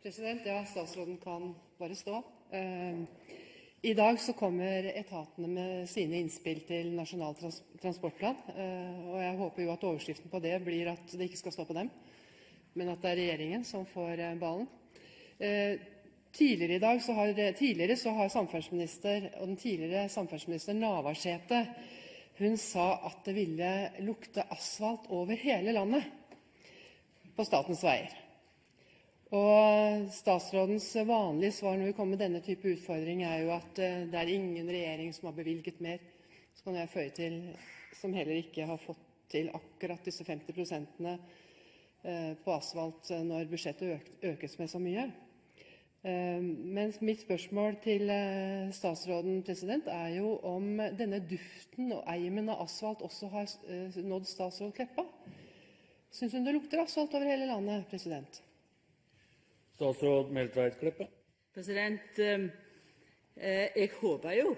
Ja, statsråden kan bare stå. I dag så kommer etatene med sine innspill til Nasjonal transportplan, og jeg håper jo at overskriften på det blir at det ikke skal stå på dem, men at det er regjeringen som får ballen. Tidligere så har samferdselsminister og den tidligere samferdselsminister Navarsete, hun sa at det ville lukte asfalt over hele landet på statens veier. Og statsrådens vanlige svar når vi kommer med denne type utfordring er jo at det er ingen regjering som har bevilget mer. Så kan jeg føye til, som heller ikke har fått til akkurat disse 50% på asfalt når budsjettet økes med så mye. Men mitt spørsmål til statsråden er jo om denne duften og eimen av asfalt også har nådd statsråd Kleppa. Synes hun det lukter asfalt over hele landet, president? Statsråd Meltveit Kleppa. Jeg håper jo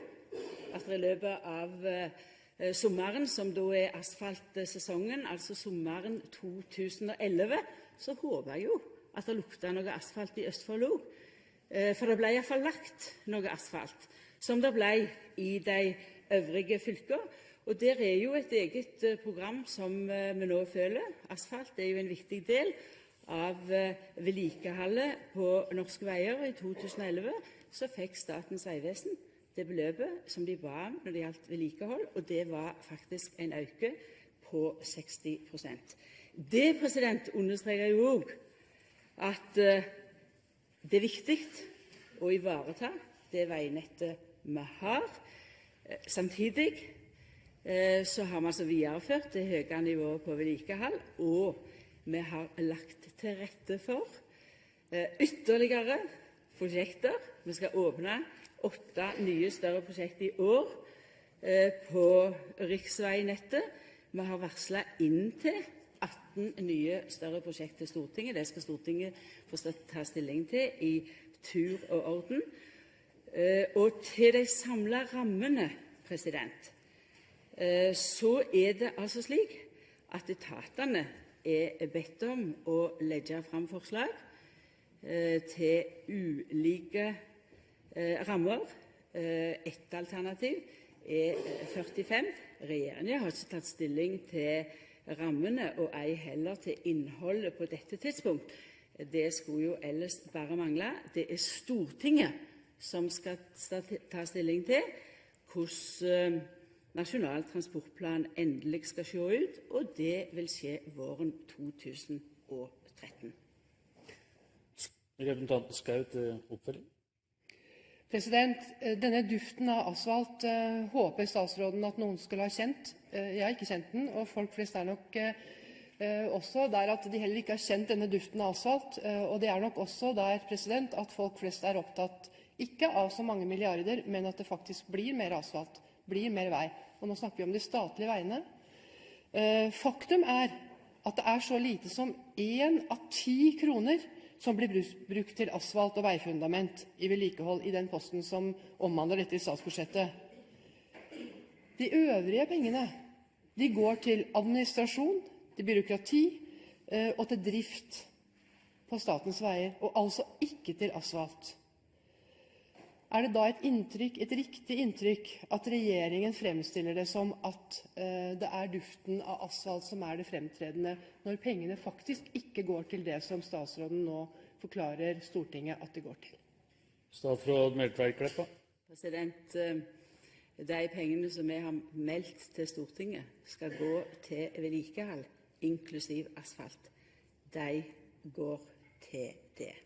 at i løpet av sommeren, som da er asfaltsesongen, altså sommeren 2011, så håper jeg jo at det lukter noe asfalt i Østfold også. For det ble i hvert fall lagt noe asfalt, som det ble i de øvrige fylker. Og der er jo et eget program som vi nå føler. Asfalt er jo en viktig del av vedlikeholdet på norske veier. I 2011 så fikk Statens vegvesen det beløpet som de ba om når det gjaldt vedlikehold, og det var faktisk en økning på 60%. Det understreker jo også at det er viktig å ivareta det veinettet vi har. Samtidig så har vi altså videreført det høye nivået på vedlikehold, og vi har lagt til rette for ytterligere prosjekter. Vi skal åpne 8 nye større prosjekter i år på riksveinettet. Vi har varslet inntil 18 nye større prosjekter til Stortinget. Det skal Stortinget få ta stilling til i tur og orden. Og til de samlede rammene, så er det altså slik at etatene er bedt om å legge fram forslag til ulike rammer. Et alternativ er 45. Regjeringen har ikke tatt stilling til rammene og ei heller til innholdet på dette tidspunkt. Det skulle jo ellers bare mangle. Det er Stortinget som skal ta stilling til hvordan Nasjonal transportplan endelig skal se ut, og det vil skje våren 2013. Representanten Schou til oppfølging. Denne duften av asfalt håper statsråden at noen skulle ha kjent. Jeg har ikke kjent den, og folk flest er nok også der at de heller ikke har kjent denne duften av asfalt. Og det er nok også der at folk flest er opptatt ikke av så mange milliarder, men at det faktisk blir mer asfalt, blir mer vei. Og nå snakker vi om de statlige veiene. Faktum er at det er så lite som 1 av 10 kroner som blir brukt til asfalt og veifundament i vedlikehold i den posten som omhandler dette i statsbudsjettet. De øvrige pengene, de går til administrasjon, til byråkrati og til drift på statens veier, og altså ikke til asfalt. Er det da et riktig inntrykk at regjeringen fremstiller det som at det er duften av asfalt som er det fremtredende, når pengene faktisk ikke går til det som statsråden nå forklarer Stortinget at det går til? Statsråd Meltveit Kleppa. De pengene som vi har meldt til Stortinget skal gå til vedlikehold, inklusiv asfalt, de går til det.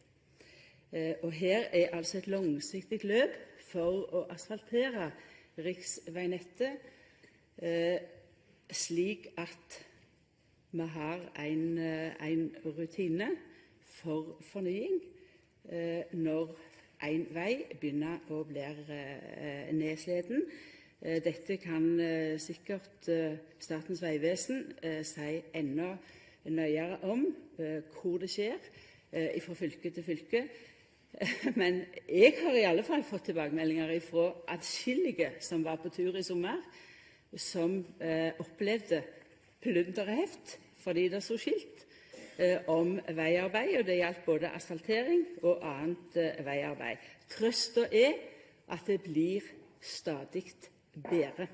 Og her er altså et langsiktig løp for å asfaltere riksveinettet, slik at vi har en rutine for fornying når en vei begynner å bli nedsliten. Dette kan sikkert Statens vegvesen si enda nøyere om hvor det skjer, fra fylke til fylke. Men jeg har i alle fall fått tilbakemeldinger fra atskillige som var på tur i sommer, som opplevde plunderheft fordi det så skilt om vegarbeid, og det gjaldt både asfaltering og annet vegarbeid. Trøsta er at det blir stadig betre.